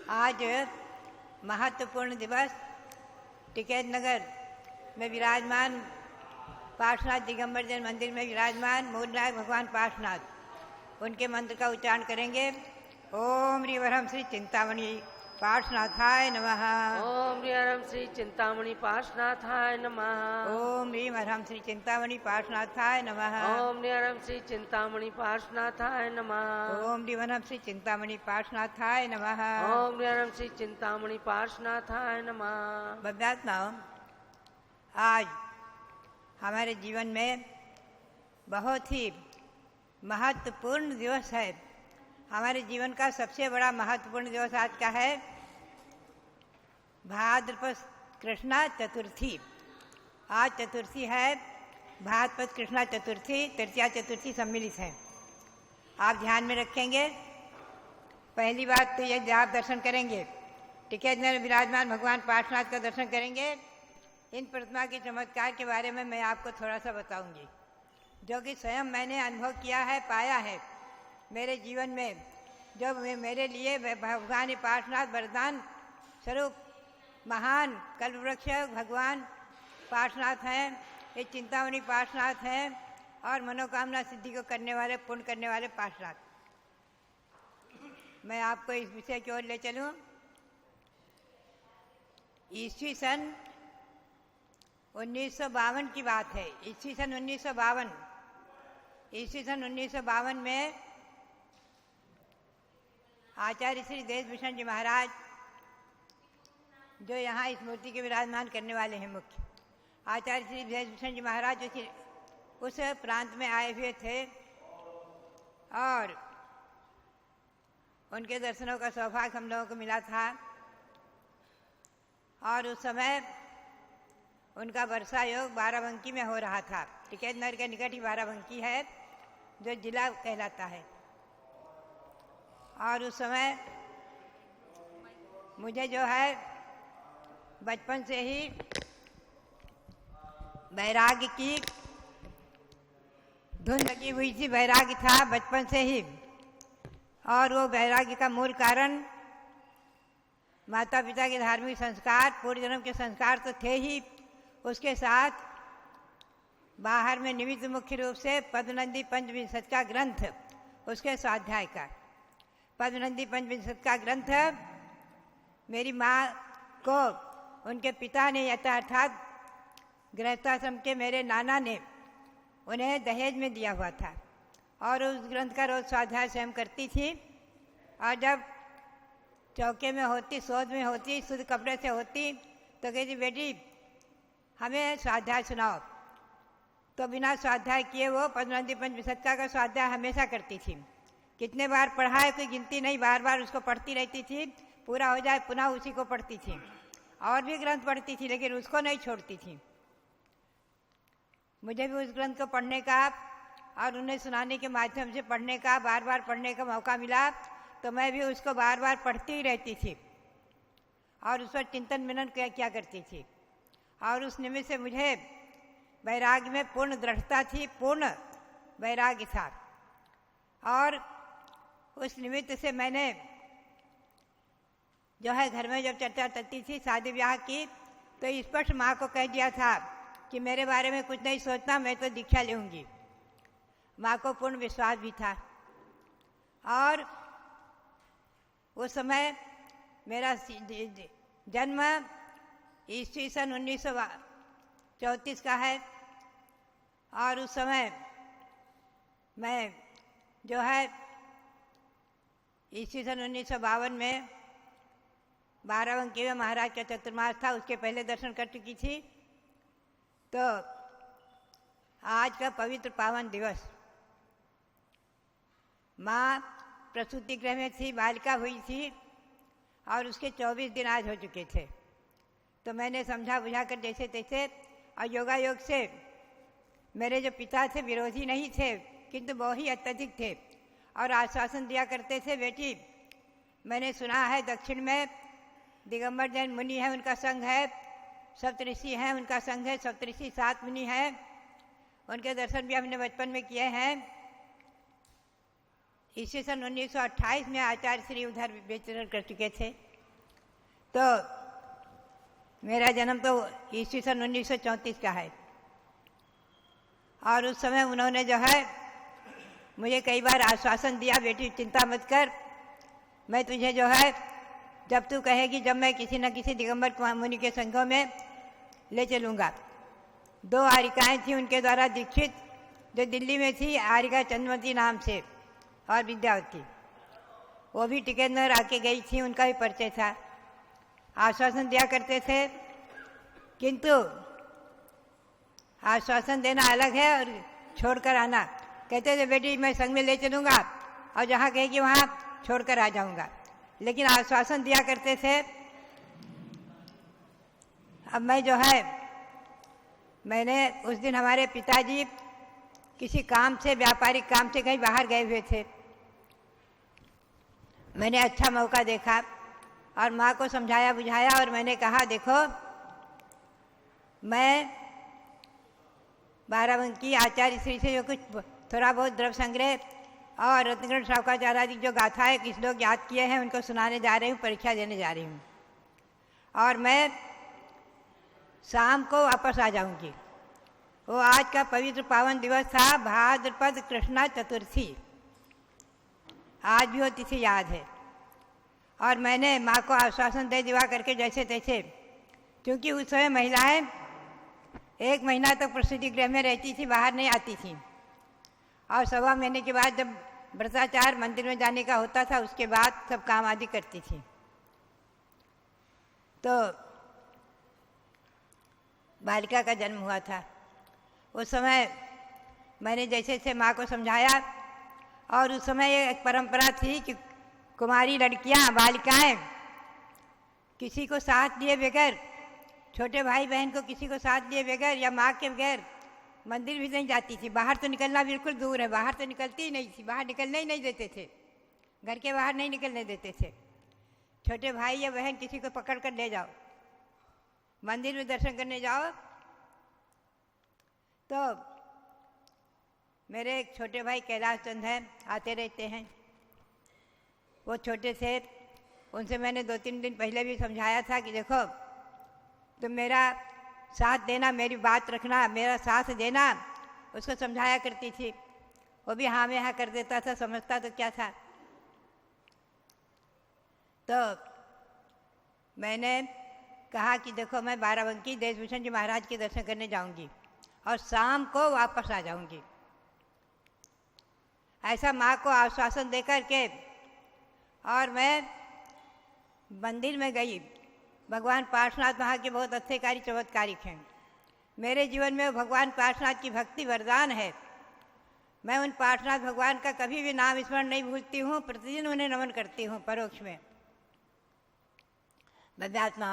आज महत्वपूर्ण दिवस टिकैत नगर में विराजमान पार्श्वनाथ दिगंबर जैन मंदिर में विराजमान मूलनायक भगवान पार्श्वनाथ, उनके मंत्र का उच्चारण करेंगे। ओम ह्रीवरम श्री चिंतामणि पार्श्वनाथाय नमः। ओम ह्रीवरम श्री चिंतामणि पार्श्वनाथाय नमः। ओम ह्रीवरम श्री चिंतामणि पार्श्वनाथाय नमः। ओम ह्रीवरम श्री चिंतामणि पार्श्वनाथाय नमः। ओम ह्रीवरम श्री चिंतामणि पार्श्वनाथाय नमः। ओम ह्रीवरम श्री चिंतामणि पार्श्वनाथाय नमः। भव्यात्माओं, आज हमारे जीवन में बहुत ही महत्वपूर्ण दिवस है। हमारे जीवन का सबसे बड़ा महत्वपूर्ण दिवस आज का है भाद्रपद कृष्णा चतुर्थी। आज चतुर्थी है, भाद्रपद कृष्णा चतुर्थी, तृतीया चतुर्थी सम्मिलित है। आप ध्यान में रखेंगे। पहली बात तो ये आप दर्शन करेंगे, टिकैत नगर विराजमान भगवान पार्श्वनाथ का दर्शन करेंगे। इन प्रतिमा के चमत्कार के बारे में मैं आपको थोड़ा सा बताऊंगी, जो कि स्वयं मैंने अनुभव किया है, पाया है मेरे जीवन में। जो मेरे लिए भगवान पार्श्वनाथ वरदान स्वरूप महान कल्पवृक्ष भगवान पार्श्वनाथ हैं, ये चिंतामणि पार्श्वनाथ हैं और मनोकामना सिद्धि को करने वाले, पुण्य करने वाले पार्श्वनाथ। मैं आपको इस विषय की ओर ले चलूं। ईस्वी सन 1952 की बात है। ईस्वी सन 1952 में आचार्य श्री देशभूषण जी महाराज, जो यहाँ इस मूर्ति के विराजमान करने वाले हैं, मुख्य आचार्य श्री देशभूषण जी महाराज जो उस प्रांत में आए हुए थे और उनके दर्शनों का सौभाग्य हम लोगों को मिला था। और उस समय उनका वर्षा योग बाराबंकी में हो रहा था। टिकैत नगर के निकट ही बाराबंकी है, जो जिला कहलाता है। और उस समय मुझे जो है बचपन से ही वैराग्य की धुन लगी हुई थी। वैराग्य था बचपन से ही, और वो वैराग्य का मूल कारण माता पिता के धार्मिक संस्कार, पूर्व जन्म के संस्कार तो थे ही, उसके साथ बाहर में निमित्त मुख्य रूप से पद्मनंदी पंचविंशति का ग्रंथ, उसके स्वाध्याय का। पद्मनंदी पंचविंशति का ग्रंथ मेरी माँ को उनके पिता ने, अर्थात गृहस्थाश्रम के मेरे नाना ने उन्हें दहेज में दिया हुआ था, और उस ग्रंथ का रोज स्वाध्याय स्वयं करती थी। और जब चौके में होती, शोध में होती, शुद्ध कपड़े से होती, तो कहती बेटी हमें स्वाध्याय सुनाओ। तो बिना स्वाध्याय किए वो पद्मनंदी पंचविंशति का स्वाध्याय हमेशा करती थी। कितने बार पढ़ा है कोई गिनती नहीं, बार बार उसको पढ़ती रहती थी। पूरा हो जाए पुनः उसी को पढ़ती थी। और भी ग्रंथ पढ़ती थी, लेकिन उसको नहीं छोड़ती थी। मुझे भी उस ग्रंथ को पढ़ने का और उन्हें सुनाने के माध्यम से पढ़ने का, बार बार पढ़ने का मौका मिला, तो मैं भी उसको बार बार पढ़ती ही रहती थी और उस पर चिंतन मनन क्या करती थी। और उस निमित्त से मुझे वैराग्य में पूर्ण दृढ़ता थी, पूर्ण वैराग्य था। और उस निमित्त से मैंने जो है घर में जब चर्चा चलती थी शादी ब्याह की, तो स्पष्ट माँ को कह दिया था कि मेरे बारे में कुछ नहीं सोचना, मैं तो दीक्षा लूँगी। माँ को पूर्ण विश्वास भी था। और उस समय मेरा जन्म ईस्वी सन 1934 का है। और उस समय मैं जो है ईस्वी सन 1952 में बाराबंकी में महाराज का चतुर्मास था, उसके पहले दर्शन कर चुकी थी। तो आज का पवित्र पावन दिवस, माँ प्रसूति गृह में थी, बालिका हुई थी और उसके 24 दिन आज हो चुके थे। तो मैंने समझा बुझा कर जैसे तैसे, और योगा योग से मेरे जो पिता थे विरोधी नहीं थे, किंतु बहुत ही अत्यधिक थे और आश्वासन दिया करते थे, बेटी मैंने सुना है दक्षिण में दिगंबर जैन मुनि है, उनका संघ है, सप्तऋषि हैं, उनका संघ है, सप्तऋषि 7 मुनि हैं, उनके दर्शन भी हमने बचपन में किए हैं। ईस्वी सन 1928 में आचार्य श्री उधर विचरण कर चुके थे। तो मेरा जन्म तो ईस्वी सन 1934 का है। और उस समय उन्होंने जो है मुझे कई बार आश्वासन दिया, बेटी चिंता मत कर, मैं तुझे जो है जब तू कहेगी जब मैं किसी न किसी दिगंबर मुनि के संघों में ले चलूँगा। 2 आरिकाएँ थीं उनके द्वारा दीक्षित, जो दिल्ली में थी, आरिका चंद्रमती नाम से और विद्यावती, वो भी टिकट नगर आके गई थी, उनका भी परिचय था। आश्वासन दिया करते थे, किंतु आश्वासन देना अलग है और छोड़कर आना। कहते थे बेटी मैं संग में ले चलूँगा और जहाँ कहेगी वहाँ छोड़कर आ जाऊँगा, लेकिन आश्वासन दिया करते थे। अब मैं जो है मैंने उस दिन हमारे पिताजी किसी काम से, व्यापारिक काम से कहीं बाहर गए हुए थे। मैंने अच्छा मौका देखा और माँ को समझाया बुझाया और मैंने कहा देखो मैं बाराबंकी आचार्य श्री से जो कुछ थोड़ा बहुत द्रव्य संग्रह और रत्नगढ़ शावकाचार्य आदि जो गाथाएँ किस लोग याद किए हैं उनको सुनाने जा रही हूँ, परीक्षा देने जा रही हूँ और मैं शाम को वापस आ जाऊँगी। वो आज का पवित्र पावन दिवस था, भाद्रपद कृष्णा चतुर्थी, आज भी वो तिथि याद है। और मैंने माँ को आश्वासन दे दिवा करके जैसे तैसे, क्योंकि उस समय महिलाएं 1 महीना तक प्रसूति गृह में रहती थी, बाहर नहीं आती थी, और 1.25 महीने के बाद जब व्रताचार मंदिर में जाने का होता था उसके बाद सब काम आदि करती थी। तो बालिका का जन्म हुआ था। उस समय मैंने जैसे से माँ को समझाया, और उस समय एक परंपरा थी कि कुमारी लड़कियाँ, बालिकाएं किसी को साथ लिए बगैर, छोटे भाई बहन को किसी को साथ लिए बगैर या माँ के बगैर मंदिर भी नहीं जाती थी। बाहर तो निकलना बिल्कुल दूर है, बाहर तो निकलती ही नहीं थी, बाहर निकलने ही नहीं देते थे, घर के बाहर नहीं निकलने देते थे। छोटे भाई या बहन किसी को पकड़ कर ले जाओ, मंदिर में दर्शन करने जाओ। तो मेरे एक छोटे भाई कैलाश चंद हैं, आते रहते हैं, वो छोटे थे, उनसे मैंने 2-3 दिन पहले भी समझाया था कि देखो तुम मेरा साथ देना, मेरी बात रखना, मेरा साथ देना, उसको समझाया करती थी। वो भी हाँ में हाँ कर देता था, समझता तो क्या था। तो मैंने कहा कि देखो मैं बाराबंकी देशभूषण जी महाराज के दर्शन करने जाऊंगी और शाम को वापस आ जाऊंगी। ऐसा माँ को आश्वासन देकर के और मैं मंदिर में गई। भगवान पार्श्वनाथ वहाँ के बहुत अत्याचारी चमत्कारिक हैं। मेरे जीवन में भगवान पार्श्वनाथ की भक्ति वरदान है। मैं उन पार्श्वनाथ भगवान का कभी भी नाम स्मरण नहीं भूलती हूँ, प्रतिदिन उन्हें नमन करती हूँ परोक्ष में। बद्यात्मा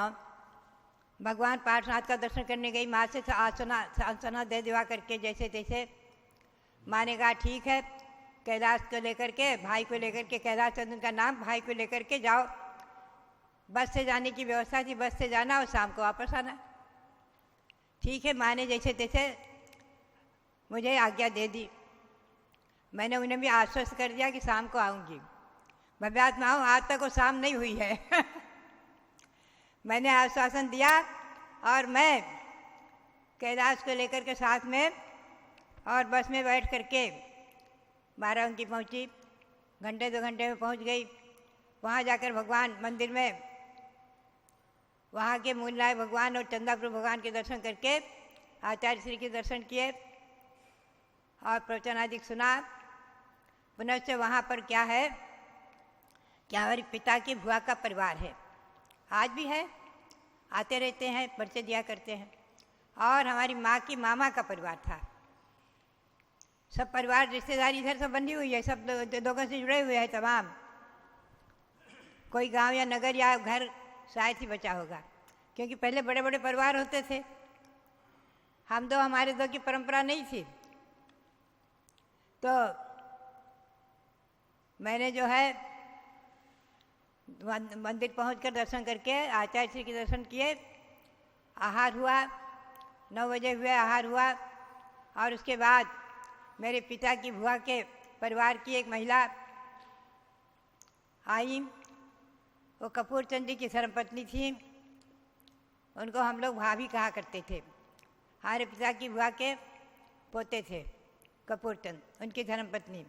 भगवान पार्श्वनाथ का दर्शन करने गई, माँ से आसना दे दिवा करके जैसे तैसे। माँ ने कहा ठीक है, कैलाश को लेकर के, भाई को लेकर के, कैलाश चंद्र का नाम, भाई को लेकर के जाओ। बस से जाने की व्यवस्था थी, बस से जाना और शाम को वापस आना। ठीक है, माँ ने जैसे तैसे मुझे आज्ञा दे दी। मैंने उन्हें भी आश्वस्त कर दिया कि शाम को आऊँगी। भव्यात्मा हूँ, आज तक वो शाम नहीं हुई है। मैंने आश्वासन दिया और मैं कैलाश को लेकर के साथ में और बस में बैठ करके बाराबंकी पहुँची। 1-2 घंटे में पहुँच गई। वहाँ जाकर भगवान मंदिर में वहाँ के मूलनायक भगवान और चंदापुर भगवान के दर्शन करके आचार्य श्री के दर्शन किए और प्रवचन आदि सुना। पुनश्च वहाँ पर क्या है कि हमारे पिता की बुआ का परिवार है, आज भी है, आते रहते हैं, परिचय दिया करते हैं। और हमारी माँ की मामा का परिवार था। सब परिवार रिश्तेदारी इधर सब बंधी हुई है, सब लोगों से जुड़े हुए हैं तमाम। कोई गांव या नगर या घर शायद ही बचा होगा, क्योंकि पहले बड़े बड़े परिवार होते थे। हम दो, हमारे दो की परंपरा नहीं थी। तो मैंने जो है मंदिर पहुंचकर दर्शन करके आचार्य श्री के दर्शन किए। आहार हुआ, 9 बजे हुए आहार हुआ। और उसके बाद मेरे पिता की बुआ के परिवार की एक महिला आई। वो कपूर चंद जी की धर्मपत्नी थी। उनको हम लोग भाभी कहा करते थे। हमारे पिता की बुआ के पोते थे कपूर चंद, उनकी धर्मपत्नी।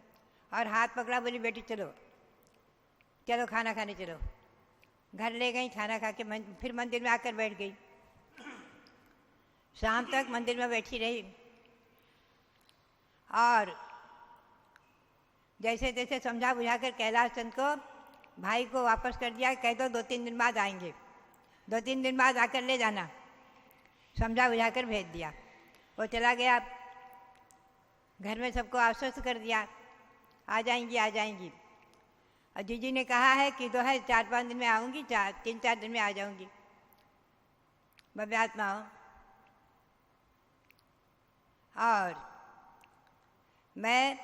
और हाथ पकड़ा, बोली बेटी चलो चलो खाना खाने चलो। घर ले गई, खाना खा के फिर मंदिर में आकर बैठ गई। शाम तक मंदिर में बैठी रही और जैसे तैसे समझा बुझा कर कैलाश चंद को, भाई को वापस कर दिया। कह दो 2-3 दिन बाद आएंगे, 2-3 दिन बाद आकर ले जाना। समझा बुझा कर भेज दिया। वो चला गया। घर में सबको आश्वस्त कर दिया, आ जाएंगी आ जाएंगी। और जीजी ने कहा है कि 4-5 दिन में आऊँगी, 3-4 दिन में आ जाऊँगी। भव्यात्मा हो। और मैं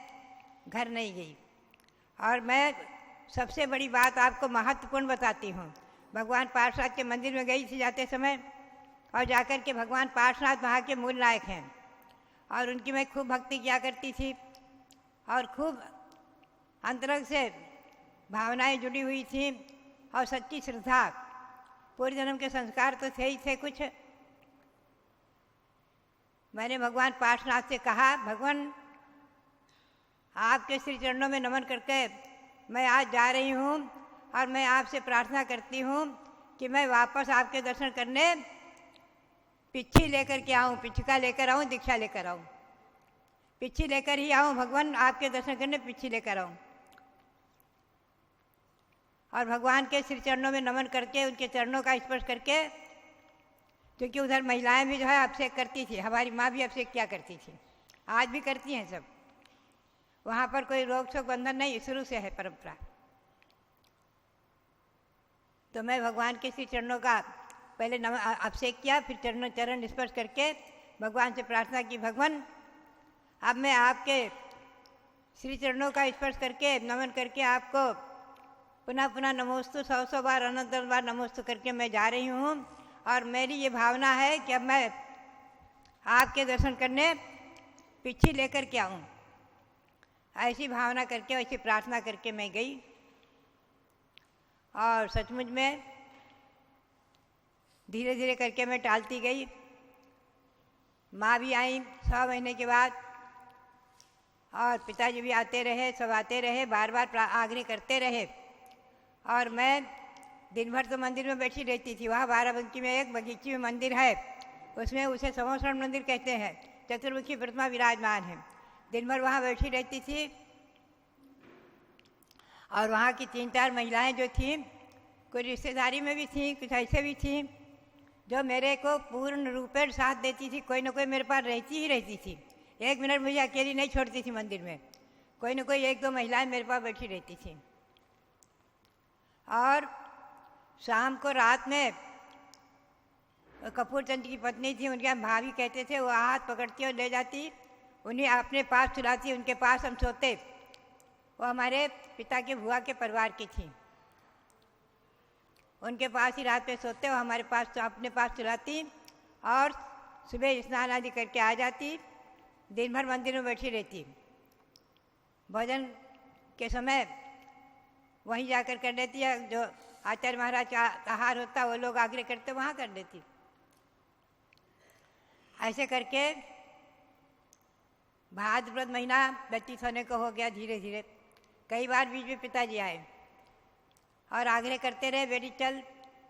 घर नहीं गई। और मैं सबसे बड़ी बात आपको महत्वपूर्ण बताती हूँ। भगवान पार्श्वनाथ के मंदिर में गई थी जाते समय, और जाकर के भगवान पार्श्वनाथ वहाँ के मूल नायक हैं और उनकी मैं खूब भक्ति किया करती थी और खूब अंतरंग से भावनाएं जुड़ी हुई थी और सच्ची श्रद्धा। पूर्व जन्म के संस्कार तो थे ही थे कुछ। मैंने भगवान पार्श्वनाथ से कहा, भगवान आपके श्री चरणों में नमन करके मैं आज जा रही हूँ और मैं आपसे प्रार्थना करती हूँ कि मैं वापस आपके दर्शन करने पिच्छी लेकर के आऊँ, पिच्छिका लेकर आऊँ, दीक्षा लेकर आऊँ। पिच्छी लेकर ही आऊँ भगवान, आपके दर्शन करने पिच्छी लेकर आऊँ। और भगवान के श्री चरणों में नमन करके, उनके चरणों का स्पर्श करके, क्योंकि उधर महिलाएं भी जो है अभिषेक करती थी। हमारी माँ भी अभिषेक किया करती थी, आज भी करती हैं सब। वहाँ पर कोई रोक टोक बंधन नहीं, शुरू से है परंपरा। तो मैं भगवान के श्री चरणों का पहले अभिषेक किया, फिर चरण स्पर्श करके भगवान से प्रार्थना की, भगवान अब मैं आपके श्री चरणों का स्पर्श करके नमन करके आपको पुनः पुनः नमोस्तु 100 बार अनंत बार नमोस्तु करके मैं जा रही हूँ। और मेरी ये भावना है कि अब मैं आपके दर्शन करने पिच्छी लेकर के आऊँ। ऐसी भावना करके, ऐसी प्रार्थना करके मैं गई। और सचमुच में धीरे धीरे करके मैं टालती गई। माँ भी आई 6 महीने के बाद, और पिताजी भी आते रहे, सब आते रहे, बार बार आग्रह करते रहे। और मैं दिन भर तो मंदिर में बैठी रहती थी। वहाँ बाराबंकी में एक बगीचे में मंदिर है, उसमें उसे समोसरण मंदिर कहते हैं। चतुर्मुखी प्रतिमा विराजमान है। दिन भर वहाँ बैठी रहती थी। और वहाँ की 3-4 महिलाएं जो थीं, कोई रिश्तेदारी में भी थीं, कुछ ऐसे भी थीं, जो मेरे को पूर्ण रूपेण साथ देती थी। कोई ना कोई मेरे पास रहती ही रहती थी। 1 मिनट मुझे अकेली नहीं छोड़ती थी मंदिर में। कोई ना कोई 1-2 महिलाएं मेरे पास बैठी रहती थी। और शाम को रात में कपूर चंद की पत्नी थी, उनके हम भाभी कहते थे, वो हाथ पकड़ती और ले जाती, उन्हें अपने पास सुलाती, उनके पास हम सोते। वो हमारे पिता के बुआ के परिवार की थी। उनके पास ही रात में सोते, वो हमारे पास तो अपने पास सुलाती और सुबह स्नान आदि करके आ जाती। दिन भर मंदिर में बैठी रहती। भोजन के समय वहीं जाकर कर लेती है। जो आचार्य महाराज का आहार होता वो लोग आग्रह करते, वहाँ कर लेती। ऐसे करके भाद्रपद महीना व्यतीत होने को हो गया। धीरे धीरे कई बार बीच में पिताजी आए और आग्रह करते रहे, बेटी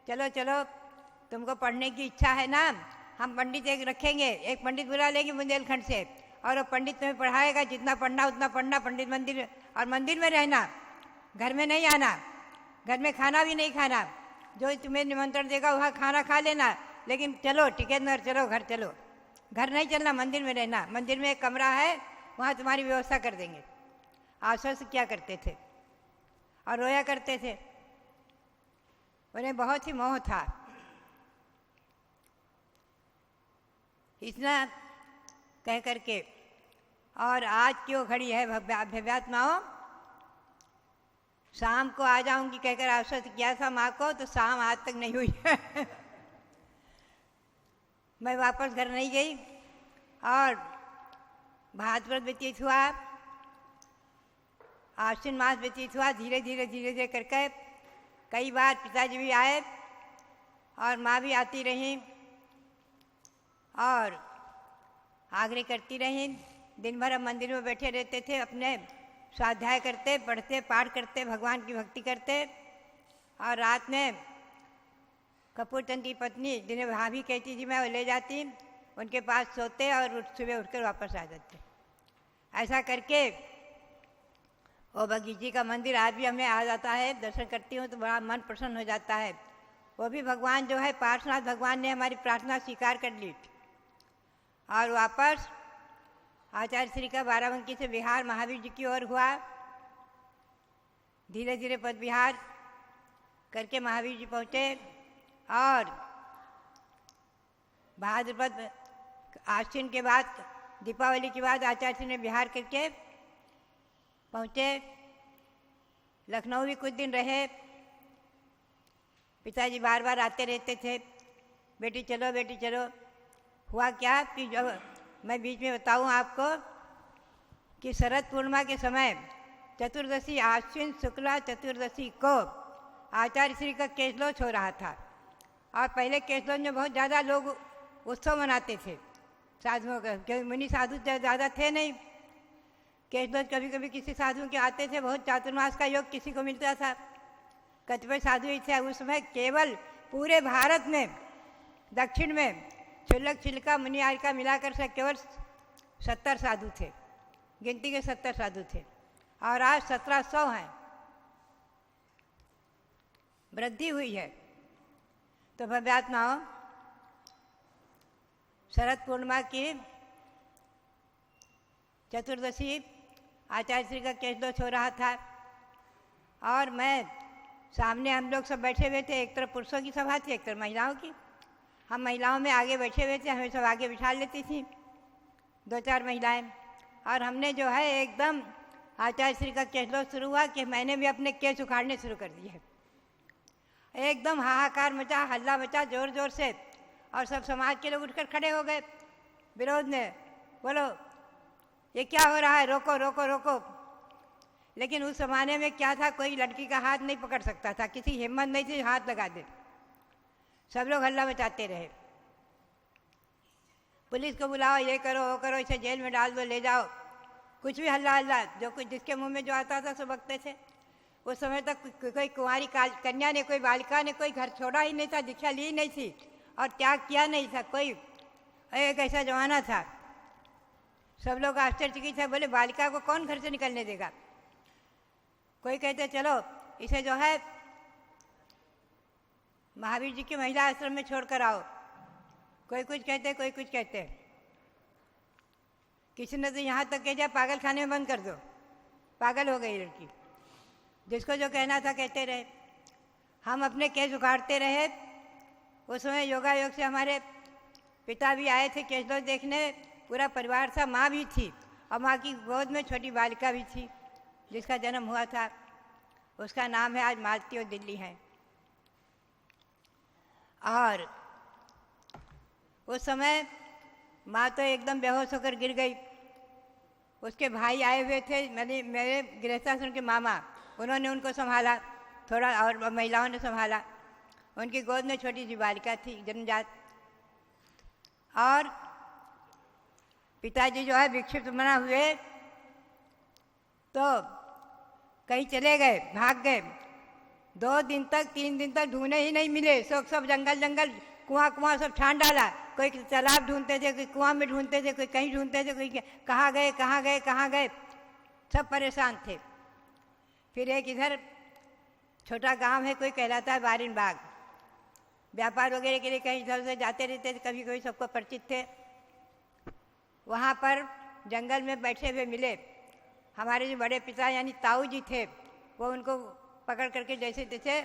चलो चलो, तुमको पढ़ने की इच्छा है ना, हम पंडित एक रखेंगे, एक पंडित बुला लेंगे बुंदेलखंड से, और वो पंडित तुम्हें पढ़ाएगा। जितना पढ़ना उतना पढ़ना, पंडित मंदिर और मंदिर में रहना, घर में नहीं आना, घर में खाना भी नहीं खाना। जो तुम्हें निमंत्रण देगा वहाँ खाना खा लेना, लेकिन चलो टिकटनगर चलो, घर चलो, घर नहीं चलना, मंदिर में रहना। मंदिर में एक कमरा है, वहाँ तुम्हारी व्यवस्था कर देंगे। आश्वस्त किया करते थे और रोया करते थे। उन्हें बहुत ही मोह था। इतना कह करके, और आज की वो घड़ी है भव्यात्माओं, शाम को आ जाऊंगी कहकर आश्वस्त किया था माँ को, तो शाम आज तक नहीं हुई है। मैं वापस घर नहीं गई और भाद्रपद व्यतीत हुआ, आश्विन मास व्यतीत हुआ। धीरे धीरे करके कई बार पिताजी भी आए और माँ भी आती रहीं और आग्रह करती रहीं। दिन भर हम मंदिर में बैठे रहते थे, अपने स्वाध्याय करते, पढ़ते, पाठ करते, भगवान की भक्ति करते। और रात में कपूर चंद की पत्नी जिन्हें भाभी कहती थी, मैं वो ले जाती, उनके पास सोते और सुबह उठकर वापस आ जाते। ऐसा करके वो बगीची का मंदिर आज भी हमें आ जाता है, दर्शन करती हूँ तो बड़ा मन प्रसन्न हो जाता है। वो भी भगवान जो है पार्श्वनाथ भगवान ने हमारी प्रार्थना स्वीकार कर ली और वापस आचार्य श्री का बाराबंकी से विहार महावीर जी की ओर हुआ। धीरे धीरे पद विहार करके महावीर जी पहुँचे और भाद्रपद आश्विन के बाद, दीपावली के बाद आचार्य श्री ने विहार करके पहुँचे। लखनऊ भी कुछ दिन रहे। पिताजी बार बार आते रहते थे, बेटी चलो बेटी चलो। हुआ क्या कि जब मैं बीच में बताऊं आपको कि शरद पूर्णिमा के समय चतुर्दशी आश्विन शुक्ला चतुर्दशी को आचार्य श्री का केशलोच हो रहा था। और पहले केशलोच में बहुत ज़्यादा लोग उत्सव मनाते थे साधुओं का, क्योंकि मुनि साधु ज़्यादा थे नहीं। केशलोच कभी कभी किसी साधु के आते थे, बहुत चातुर्मास का योग किसी को मिलता था, कतिपय साधु ही थे। उस समय केवल पूरे भारत में दक्षिण में क्षुल्लक छिलका मुनि आदि का मिलाकर से केवल 70 साधु थे, गिनती के 70 साधु थे और आज 1700 हैं। वृद्धि हुई है। तो भव्यात्माओं, शरद पूर्णिमा की चतुर्दशी आचार्य श्री का केशलोच हो रहा था और मैं सामने, हम लोग सब बैठे हुए थे। एक तरफ पुरुषों की सभा थी, एक तरफ महिलाओं की। हम महिलाओं में आगे बैठे हुए थे, हमें सब आगे बिठा लेती थी 2-4 महिलाएं। और हमने जो है एकदम आचार्य श्री का केशलोच शुरू हुआ कि मैंने भी अपने केश उखाड़ने शुरू कर दिए। एकदम हाहाकार मचा, हल्ला मचा जोर जोर से और सब समाज के लोग उठकर खड़े हो गए विरोध में, बोलो ये क्या हो रहा है, रोको रोको रोको। लेकिन उस ज़माने में क्या था, कोई लड़की का हाथ नहीं पकड़ सकता था, किसी हिम्मत नहीं थी हाथ लगा दे। सब लोग हल्ला मचाते रहे, पुलिस को बुलाओ, ये करो वो करो, इसे जेल में डाल दो, ले जाओ, कुछ भी हल्ला हल्ला, जो कुछ जिसके मुंह में जो आता था सब बकते थे। उस समय तक कोई कुंवारी कन्या ने, कोई बालिका ने कोई घर छोड़ा ही नहीं था, दीक्षा ली नहीं थी और त्याग किया नहीं था कोई। एक ऐसा जमाना था। सब लोग आश्चर्यचकित थे, बोले बालिका को कौन घर से निकलने देगा। कोई कहते चलो इसे जो है महावीर जी के महिला आश्रम में छोड़कर आओ, कोई कुछ कहते कोई कुछ कहते। किसी ने तो यहाँ तक कह दिया पागल खाने में बंद कर दो, पागल हो गई लड़की। जिसको जो कहना था कहते रहे। हम अपने केस उखाड़ते रहे। उस समय योगा योग से हमारे पिता भी आए थे केशलोच देखने, पूरा परिवार था, माँ भी थी और माँ की गोद में छोटी बालिका भी थी जिसका जन्म हुआ था। उसका नाम है आज मालती और दिल्ली है। और उस समय माँ तो एकदम बेहोश होकर गिर गई। उसके भाई आए हुए थे, मेरे गृहस्थाश्रम के मामा, उन्होंने उनको संभाला थोड़ा और महिलाओं ने संभाला। उनकी गोद में छोटी सी बालिका थी जन्मजात। और पिताजी जो है विक्षिप्त बना हुए तो कहीं चले गए, भाग गए। 2 दिन तक 3 दिन तक ढूंढे ही नहीं मिले। सब जंगल जंगल कुआं सब छान डाला। कोई तालाब ढूंढते थे, कोई कुआं में ढूंढते थे, कोई कहीं ढूंढते थे, कोई कहाँ गए कहाँ गए कहाँ गए। सब परेशान थे। फिर एक इधर छोटा गांव है, कोई कहलाता है बारिन बाग। व्यापार वगैरह के लिए कहीं इधर से जाते रहते थे, कभी कभी सबको परिचित थे। वहाँ पर जंगल में बैठे हुए मिले। हमारे जो बड़े पिता यानी ताऊ जी थे, वो उनको पकड़ करके जैसे तैसे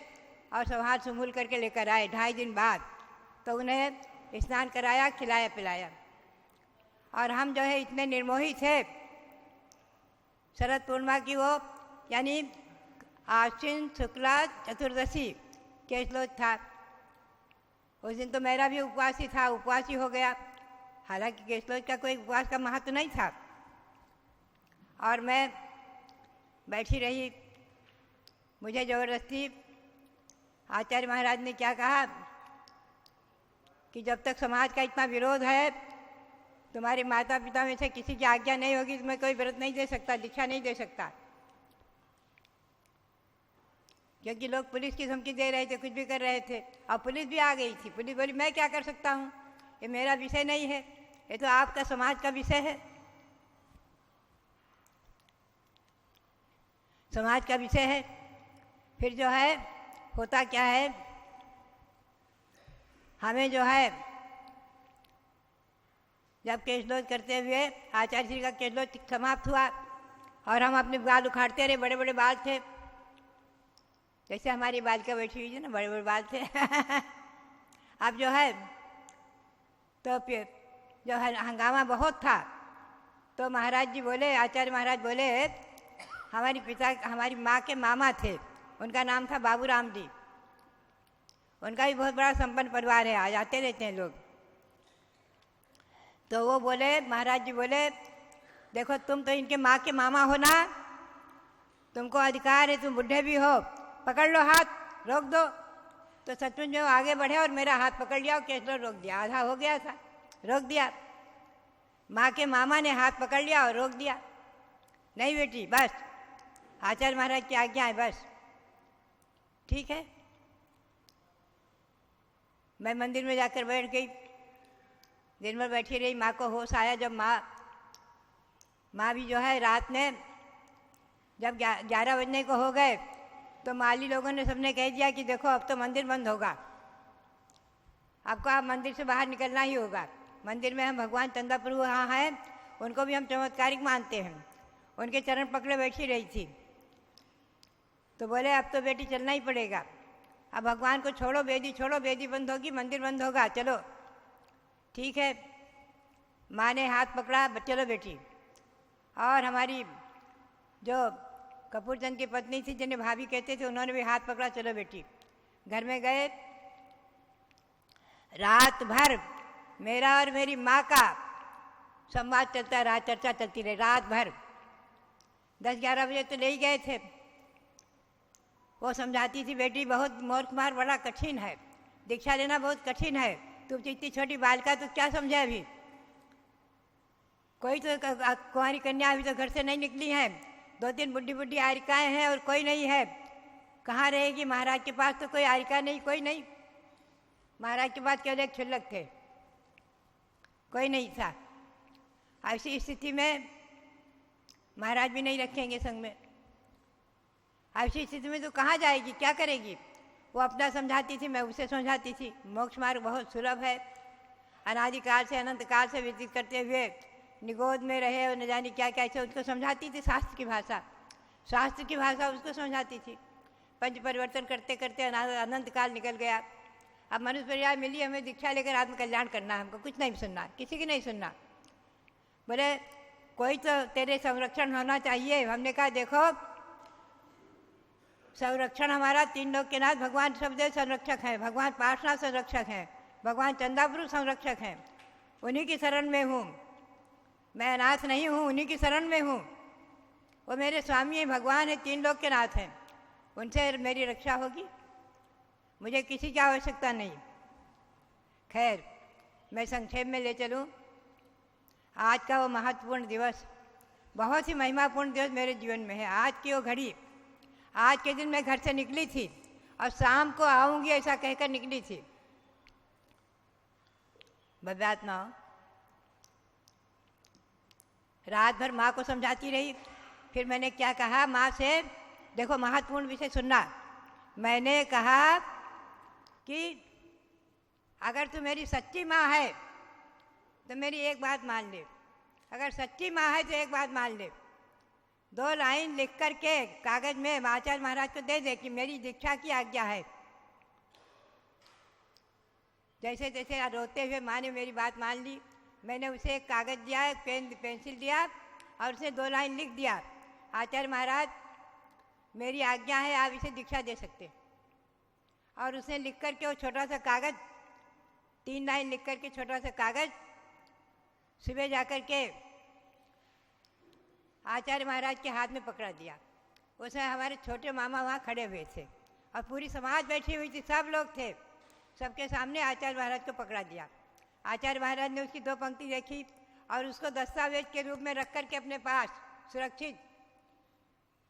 और सब हाथ सुमूल करके लेकर आए। 2.5 दिन बाद तो उन्हें स्नान कराया, खिलाया पिलाया। और हम जो है इतने निर्मोही थे। शरद पूर्णिमा की वो यानी आश्विन शुक्ला चतुर्दशी केशलोच था। उस दिन तो मेरा भी उपवास ही था, उपवास ही हो गया। हालांकि केशलोच का कोई उपवास का महत्व नहीं था। और मैं बैठी रही। मुझे ज़बरदस्ती आचार्य महाराज ने क्या कहा कि जब तक समाज का इतना विरोध है, तुम्हारे माता पिता में से किसी की आज्ञा नहीं होगी, तुम्हें कोई व्रत नहीं दे सकता, दीक्षा नहीं दे सकता। क्योंकि लोग पुलिस की धमकी दे रहे थे, कुछ भी कर रहे थे, और पुलिस भी आ गई थी। पुलिस बोली मैं क्या कर सकता हूँ, ये मेरा विषय नहीं है, ये तो आपका समाज का विषय है, समाज का विषय है। फिर जो है होता क्या है, हमें जो है जब केशलोद करते हुए आचार्य श्री का केशलोद समाप्त हुआ और हम अपने बाल उखाड़ते रहे, बड़े बड़े बाल थे, जैसे हमारी बालिका बैठी हुई है ना, बड़े बड़े बाल थे। अब जो है तो जो है हंगामा बहुत था, तो महाराज जी बोले, आचार्य महाराज बोले, हमारी माँ के मामा थे, उनका नाम था बाबू राम जी, उनका भी बहुत बड़ा संपन्न परिवार है, आ जाते रहते हैं लोग। तो वो बोले, महाराज जी बोले, देखो तुम तो इनके माँ के मामा हो ना, तुमको अधिकार है, तुम बुढ़े भी हो, पकड़ लो हाथ, रोक दो। तो सचमुच में वो आगे बढ़े और मेरा हाथ पकड़ लिया और केशलोद रोक दिया, आधा हो गया था, रोक दिया। माँ के मामा ने हाथ पकड़ लिया और रोक दिया, नहीं बेटी बस, आचार्य महाराज की आज्ञा है, बस ठीक है। मैं मंदिर में जाकर बैठ गई, दिन भर बैठी रही। माँ को होश आया जब माँ भी जो है रात में जब 11 बजने को हो गए तो माली लोगों ने सबने कह दिया कि देखो अब तो मंदिर बंद होगा, आपको आप मंदिर से बाहर निकलना ही होगा। मंदिर में हम भगवान चंदा प्रभु यहाँ हैं, उनको भी हम चमत्कारिक मानते हैं, उनके चरण पकड़े बैठी रही थी। तो बोले अब तो बेटी चलना ही पड़ेगा, अब भगवान को छोड़ो, बेदी छोड़ो, बेदी बंद होगी, मंदिर बंद होगा, चलो ठीक है। माँ ने हाथ पकड़ा, चलो बेटी। और हमारी जो कपूरचंद की पत्नी थी, जिन्हें भाभी कहते थे, उन्होंने भी हाथ पकड़ा, चलो बेटी। घर में गए, रात भर मेरा और मेरी माँ का संवाद चलता रहा, चर्चा चलती रही रात भर। 10-11 बजे तो ले ही गए थे। वो समझाती थी, बेटी बहुत मोर्ख मार बड़ा कठिन है, दीक्षा लेना बहुत कठिन है, तुम इतनी छोटी बालिका तो क्या समझे, अभी कोई तो कुंवारी कन्या अभी तो घर से नहीं निकली है, 2-3 बुढ़ी आरिकाएँ हैं और कोई नहीं है, कहाँ रहेगी। महाराज के पास तो कोई आरिका नहीं, कोई नहीं, महाराज के पास केवल एक क्षुल्लक थे, कोई नहीं था। ऐसी स्थिति में महाराज भी नहीं रखेंगे संग में, ऐसी स्थिति में तो कहाँ जाएगी, क्या करेगी। वो अपना समझाती थी, मैं उसे समझाती थी। मोक्ष मार्ग बहुत सुलभ है, अनादिकाल से अनंत काल से व्यतीत करते हुए निगोद में रहे और न जाने क्या क्या, ऐसे उसको समझाती थी। शास्त्र की भाषा उसको समझाती थी। पंच परिवर्तन करते करते अनंत काल निकल गया। अब मनुष्य परिवार मिली, हमें दीक्षा लेकर आत्मकल्याण करना, हमको कुछ नहीं सुनना, किसी की नहीं सुनना। बोले कोई तो तेरे संरक्षण होना चाहिए। हमने कहा देखो, संरक्षण हमारा 3 लोक के नाथ भगवान सबदेव संरक्षक हैं, भगवान पार्श्वनाथ संरक्षक हैं, भगवान चंदापुर संरक्षक हैं, उन्हीं की शरण में हूँ, मैं अनाथ नहीं हूँ, उन्हीं की शरण में हूँ। वो मेरे स्वामी हैं, भगवान है, 3 लोक के नाथ हैं, उनसे मेरी रक्षा होगी, मुझे किसी की आवश्यकता नहीं। खैर, मैं संक्षेप में ले चलूँ। आज का वो महत्वपूर्ण दिवस, बहुत ही महिमापूर्ण दिवस मेरे जीवन में है। आज की वो घड़ी, आज के दिन मैं घर से निकली थी और शाम को आऊँगी ऐसा कहकर निकली थी। भव्यात्मा रात भर माँ को समझाती रही। फिर मैंने क्या कहा माँ से, देखो महत्वपूर्ण विषय सुनना। मैंने कहा कि अगर तू मेरी सच्ची माँ है तो मेरी एक बात मान ले, अगर सच्ची माँ है तो एक बात मान ले, 2 लाइन लिख कर के कागज में आचार्य महाराज को दे दे कि मेरी दीक्षा की आज्ञा है। जैसे जैसे रोते हुए माँ ने मेरी बात मान ली। मैंने उसे एक कागज दिया, एक पेंसिल दिया और उसे 2 लाइन लिख दिया, आचार्य महाराज मेरी आज्ञा है, आप इसे दीक्षा दे सकते। और उसने लिख कर के वो छोटा सा कागज, 3 लाइन लिख कर के छोटा सा कागज सुबह जाकर के आचार्य महाराज के हाथ में पकड़ा दिया। उसमें हमारे छोटे मामा वहाँ खड़े हुए थे और पूरी समाज बैठी हुई थी, सब लोग थे। सबके सामने आचार्य महाराज को पकड़ा दिया। आचार्य महाराज ने उसकी 2 पंक्ति देखी और उसको दस्तावेज के रूप में रख कर के अपने पास सुरक्षित,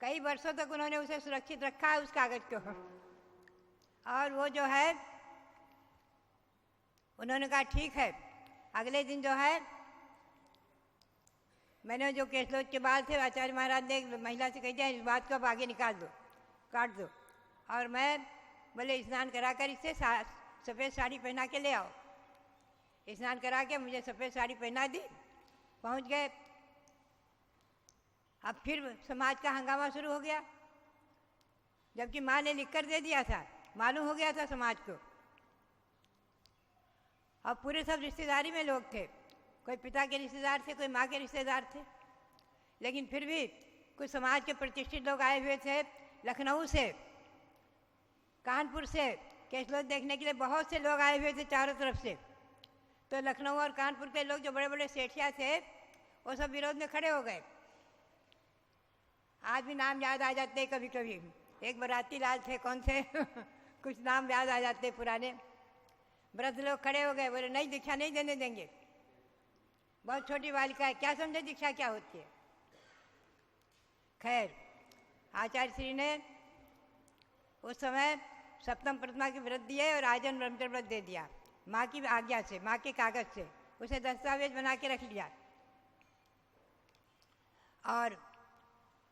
कई वर्षों तक उन्होंने उसे सुरक्षित रखा है उस कागज को। और वो जो है उन्होंने कहा ठीक है। अगले दिन जो है मैंने जो केसलोच के बाल थे, आचार्य महाराज ने महिला से कह दिया इस बात को अब आगे निकाल दो, काट दो। और मैं बोले स्नान करा कर इससे सफ़ेद साड़ी पहना के ले आओ। स्नान करा के मुझे सफ़ेद साड़ी पहना दी, पहुंच गए। अब फिर समाज का हंगामा शुरू हो गया, जबकि माँ ने लिख कर दे दिया था, मालूम हो गया था समाज को। और पूरे सब रिश्तेदारी में लोग थे, कोई पिता के रिश्तेदार थे, कोई माँ के रिश्तेदार थे। लेकिन फिर भी कुछ समाज के प्रतिष्ठित लोग आए हुए थे, लखनऊ से, कानपुर से केसलोच देखने के लिए बहुत से लोग आए हुए थे चारों तरफ से। तो लखनऊ और कानपुर के लोग जो बड़े बड़े सेठिया थे वो सब विरोध में खड़े हो गए। आज भी नाम याद आ जाते हैं कभी कभी। एक बराती लाल थे, कौन थे कुछ नाम याद आ जाते पुराने। वृद्ध लोग खड़े हो गए, बोले नहीं दीक्षा नहीं देने देंगे, बहुत छोटी बालिका है, क्या समझे दीक्षा क्या होती है। खैर आचार्य श्री ने उस समय सप्तम प्रतिमा के व्रत दिए और आजन ब्रह्मचर्य व्रत दे दिया, माँ की आज्ञा से, माँ के कागज से उसे दस्तावेज बना के रख लिया। और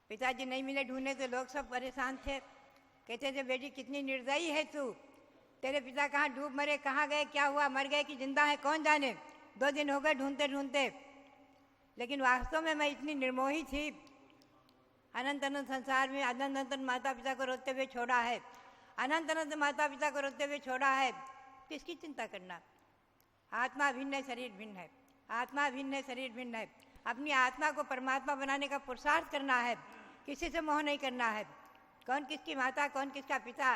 पिताजी नहीं मिले, ढूंढने तो लोग सब परेशान थे। कहते थे बेटी कितनी निर्दयी है तू, तेरे पिता कहाँ डूब मरे, कहाँ गए, क्या हुआ, मर गए कि जिंदा है कौन जाने। 2 दिन हो गए ढूंढते ढूंढते। लेकिन वास्तव में मैं इतनी निर्मोही थी, अनंत अनंत संसार में अनंत अनंत माता पिता को रोते हुए छोड़ा है, अनंत अनंत माता पिता को रोते हुए छोड़ा है, किसकी चिंता करना। आत्मा भिन्न है, शरीर भिन्न है, आत्मा भिन्न है, शरीर भिन्न है। अपनी आत्मा को परमात्मा बनाने का पुरुषार्थ करना है, किसी से मोह नहीं करना है। कौन किसकी माता, कौन किसका पिता,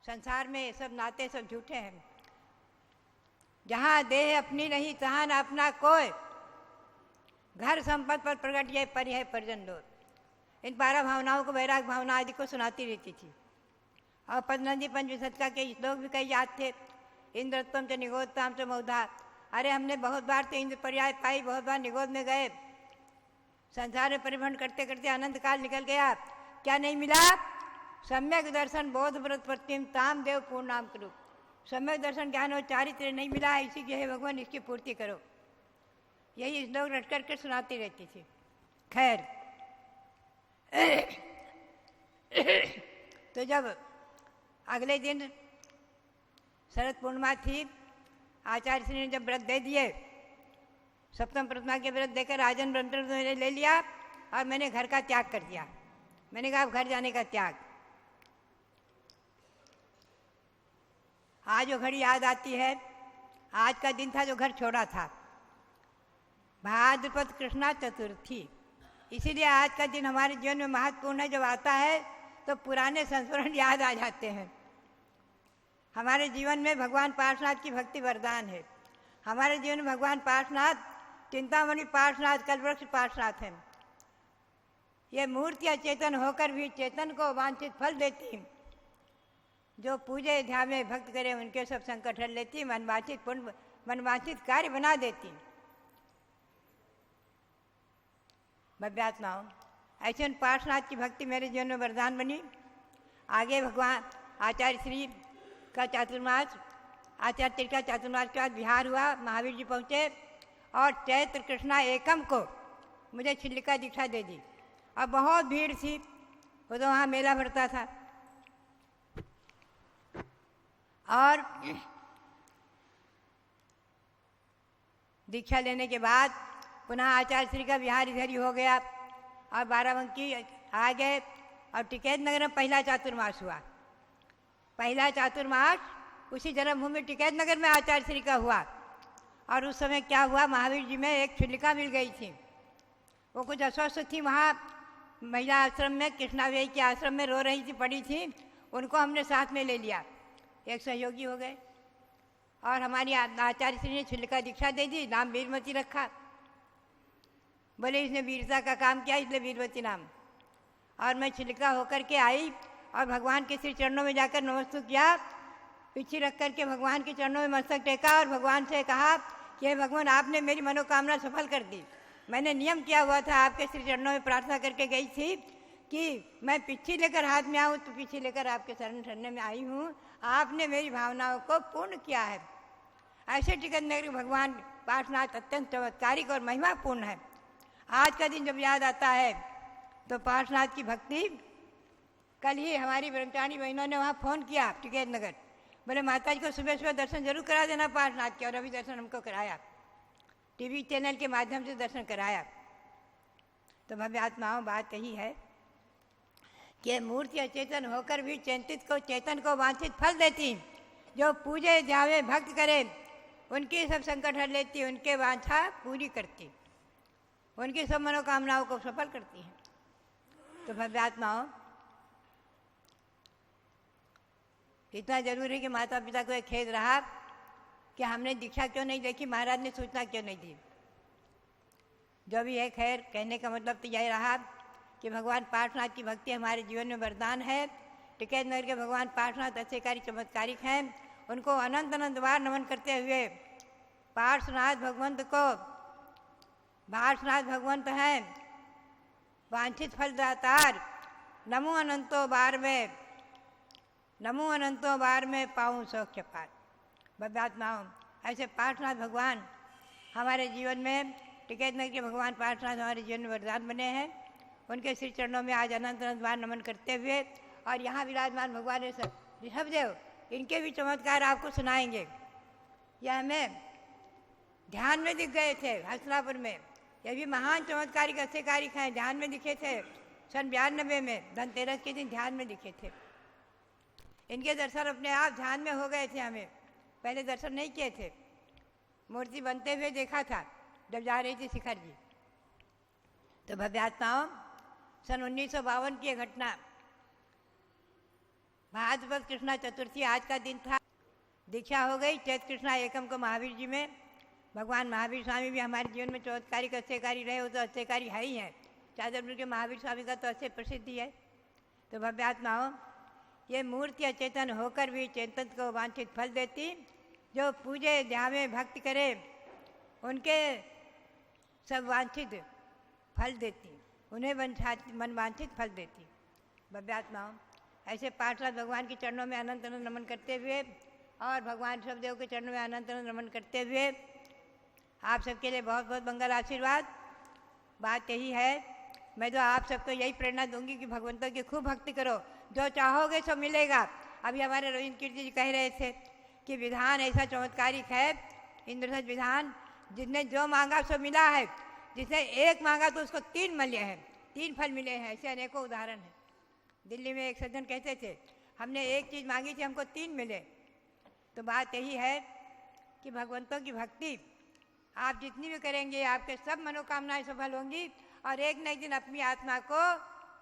संसार में सब नाते सब झूठे हैं। जहाँ देह अपनी नहीं तहाँ न अपना कोई, घर संपत्ति पर प्रकट ये पर है परिजन लोग। इन 12 भावनाओं को वैराग भावना आदि को सुनाती रहती थी। और पद्मनंदी पंचविंशतिका के श्लोक भी कई याद थे। इंद्रत्वम च निगोदताम च बहुधा। अरे हमने बहुत बार तो इंद्र पर्याय पाई, बहुत बार निगोद में गए, संसार में परिभ्रमण करते करते अनंत काल निकल गया, क्या नहीं मिला। सम्यक दर्शन बोध व्रत प्रतिम ताम देव पूर्णाम करो। सम्यक दर्शन ज्ञान और चारित्र नहीं मिला, इसी के है भगवान, इसकी पूर्ति करो। यही श्लोक रट कर सुनाती रहती थी। खैर तो जब अगले दिन शरद पूर्णिमा थी, आचार्य श्री ने जब व्रत दे दिए, सप्तम प्रतिमा के व्रत देकर आजन ब्रह्मचर्य ले लिया और मैंने घर का त्याग कर दिया। मैंने कहा अब घर जाने का त्याग। आज वो घड़ी याद आती है, आज का दिन था जो घर छोड़ा था, भाद्रपद कृष्णा चतुर्थी। इसीलिए आज का दिन हमारे जीवन में महत्वपूर्ण है। जब आता है तो पुराने संस्मरण याद आ जाते हैं। हमारे जीवन में भगवान पार्श्वनाथ की भक्ति वरदान है। हमारे जीवन में भगवान पार्श्वनाथ, चिंतामणि पार्श्वनाथ, कल्पवृक्ष पार्श्वनाथ हैं। ये मूर्तियाँ चेतन होकर भी चेतन को वांछित फल देती, जो पूजे ध्यान भक्त करे उनके सब संकट हर लेती, मनवांछित पुण्य मनवांछित कार्य बना देती। भव्यात्माओं, ऐसे उन पार्श्वनाथ की भक्ति मेरे जीवन में वरदान बनी। आगे भगवान आचार्य श्री का चातुर्मास, आचार्य श्री का चातुर्मास के बाद बिहार हुआ, महावीर जी पहुँचे और चैत्र कृष्णा एकम को मुझे छिल्लिका दीक्षा दे दी। और बहुत भीड़ थी, वो तो वहाँ मेला भरता था। और दीक्षा लेने के बाद पुनः आचार्य श्री का बिहार इधर ही हो गया और बाराबंकी आ गए और टिकैत नगर में पहला चातुर्मास हुआ। पहला चातुर्मास उसी जन्मभूमि टिकैत नगर में आचार्य श्री का हुआ। और उस समय क्या हुआ, महावीर जी में एक छिल्लिका मिल गई थी। वो कुछ अस्वस्थ थी, वहाँ महिला आश्रम में, कृष्णावेई के आश्रम में रो रही थी, पड़ी थी। उनको हमने साथ में ले लिया, एक सहयोगी हो गए। और हमारी आचार्य श्री ने छिल्लिका दीक्षा दे दी, नाम वीरमती रखा। बोले इसने वीरता का काम किया, इसलिए वीरवती नाम। और मैं छिल्लिका होकर के आई और भगवान के श्री चरणों में जाकर नमस्तक किया। पीछे रख करके भगवान के चरणों में मस्तक टेका और भगवान से कहा कि हे भगवान, आपने मेरी मनोकामना सफल कर दी। मैंने नियम किया हुआ था, आपके श्री चरणों में प्रार्थना करके गई थी कि मैं पिच्छी लेकर हाथ में आऊँ, तो पिच्छी लेकर आपके शरण ठहरने में आई हूँ। आपने मेरी भावनाओं को पूर्ण किया है। ऐसे टिकट नगर भगवान पार्श्वनाथ अत्यंत चमत्कारिक और महिमापूर्ण है। आज का दिन जब याद आता है तो पार्श्वनाथ की भक्ति, कल ही हमारी ब्रह्मचारी बहनों ने वहाँ फ़ोन किया टिकट नगर, बोले माता जी को सुबह सुबह दर्शन जरूर करा देना पार्श्वनाथ के, और अभी दर्शन हमको कराया, टीवी चैनल के माध्यम से दर्शन कराया। तो भव्य आत्माओं, बात यही है कि मूर्ति अचेतन होकर भी चेतन को वांछित फल देती। जो पूजे जावे भक्त करे, उनकी सब संकट हर लेती, उनके वांछा पूरी करती, उनकी सब मनोकामनाओं को सफल करती है। तो भव्य आत्माओं, इतना जरूरी है कि माता पिता को एक खेद रहा कि हमने दीक्षा क्यों नहीं देखी, महाराज ने सूचना क्यों नहीं दी। जो भी है, खैर, कहने का मतलब तो यही रहा कि भगवान पार्श्वनाथ की भक्ति हमारे जीवन में वरदान है। टिकैत नगर के भगवान पार्श्वनाथ अच्छेकारी चमत्कारिक हैं। उनको अनंत अनंत बार नमन करते हुए पार्श्वनाथ भगवंत को, पार्श्वनाथ भगवंत हैं वांछित फलदातार, नमो अनंतो बार में, नमो अनंतो बार में पाऊँ सौख्य पार। भव्यात्माओं, ऐसे पार्श्वनाथ भगवान हमारे जीवन में, टिकैत नगर के भगवान पार्श्वनाथ हमारे जीवन में वरदान बने हैं। उनके श्री चरणों में आज अनंत अनंत बार नमन करते हुए, और यहाँ विराजमान भगवान ऋषभदेव, इनके भी चमत्कार आपको सुनाएंगे। यह हमें ध्यान में दिख गए थे हसनापुर में। यह भी महान चमत्कारिक अच्छेकारिक हैं, ध्यान में दिखे थे सन 92 में, धनतेरस के दिन ध्यान में दिखे थे। इनके दर्शन अपने आप ध्यान में हो गए थे, हमें पहले दर्शन नहीं किए थे। मूर्ति बनते हुए देखा था जब जा रही थी शिखर जी। तो भव्यात्माओं, सन 1952 की घटना, भाद्रपद कृष्णा चतुर्थी आज का दिन था। दीक्षा हो गई चैत कृष्णा एकम को महावीर जी में। भगवान महावीर स्वामी भी हमारे जीवन में चमत्कारिक अच्छेकारी रहे, वो तो अच्छेकारी है ही हैं। चादरपुर के महावीर स्वामी का तो अच्छे प्रसिद्धि है। तो भव्यात्माओं, ये मूर्ति अचेतन होकर भी चेतन को वांछित फल देती। जो पूजे ध्यावे भक्ति करे, उनके सब वांछित फल देती, उन्हें मन वांछित फल देती। भव्यात्माओं, ऐसे पार्श्वनाथ भगवान के चरणों में अनंत अनंत नमन करते हुए, और भगवान ऋषभदेव के चरणों में अनंत अनंत नमन करते हुए, आप सबके लिए बहुत बहुत मंगल आशीर्वाद। बात यही है, मैं तो आप सबको यही प्रेरणा दूंगी कि भगवंतों की खूब भक्ति करो, जो चाहोगे सो मिलेगा। अभी हमारे रविंद्र कीर्ति जी कह रहे थे कि विधान ऐसा चमत्कारिक है, इंद्रधनुष विधान, जिसने जो मांगा सो मिला है। जिसने एक मांगा तो उसको 3 मिले हैं, 3 फल मिले हैं। ऐसे अनेकों उदाहरण हैं। दिल्ली में एक सज्जन कहते थे, हमने एक चीज़ मांगी थी, हमको 3 मिले। तो बात यही है कि भगवंतों की भक्ति आप जितनी भी करेंगे, आपके सब मनोकामनाएं सफल होंगी, और एक न एक दिन अपनी आत्मा को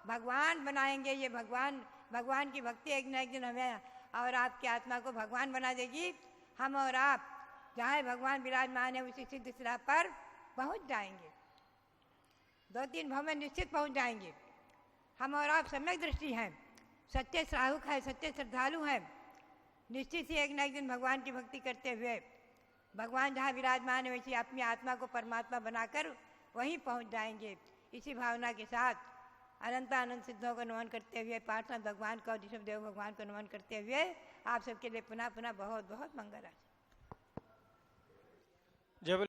भगवान बनाएंगे। ये भगवान की भक्ति एक न एक दिन हमें और आपकी आत्मा को भगवान बना देगी। हम और आप जहाँ भगवान विराजमान है उसी सिद्ध सिरा पर पहुँच जाएंगे। 2-3 भाव में निश्चित पहुँच जाएंगे। हम और आप सम्यक दृष्टि हैं, सच्चे श्रावक हैं, सच्चे श्रद्धालु हैं। निश्चित ही एक न एक दिन भगवान की भक्ति करते हुए भगवान जहाँ विराजमान है वैसे अपनी आत्मा को परमात्मा बनाकर वहीं पहुँच जाएंगे। इसी भावना के साथ अनंत सिद्धों को नमन करते हुए, पार्श्वनाथ भगवान को और ऋषभदेव भगवान को नमन करते हुए, आप सबके लिए पुनः पुनः बहुत बहुत मंगल आशीर्वाद।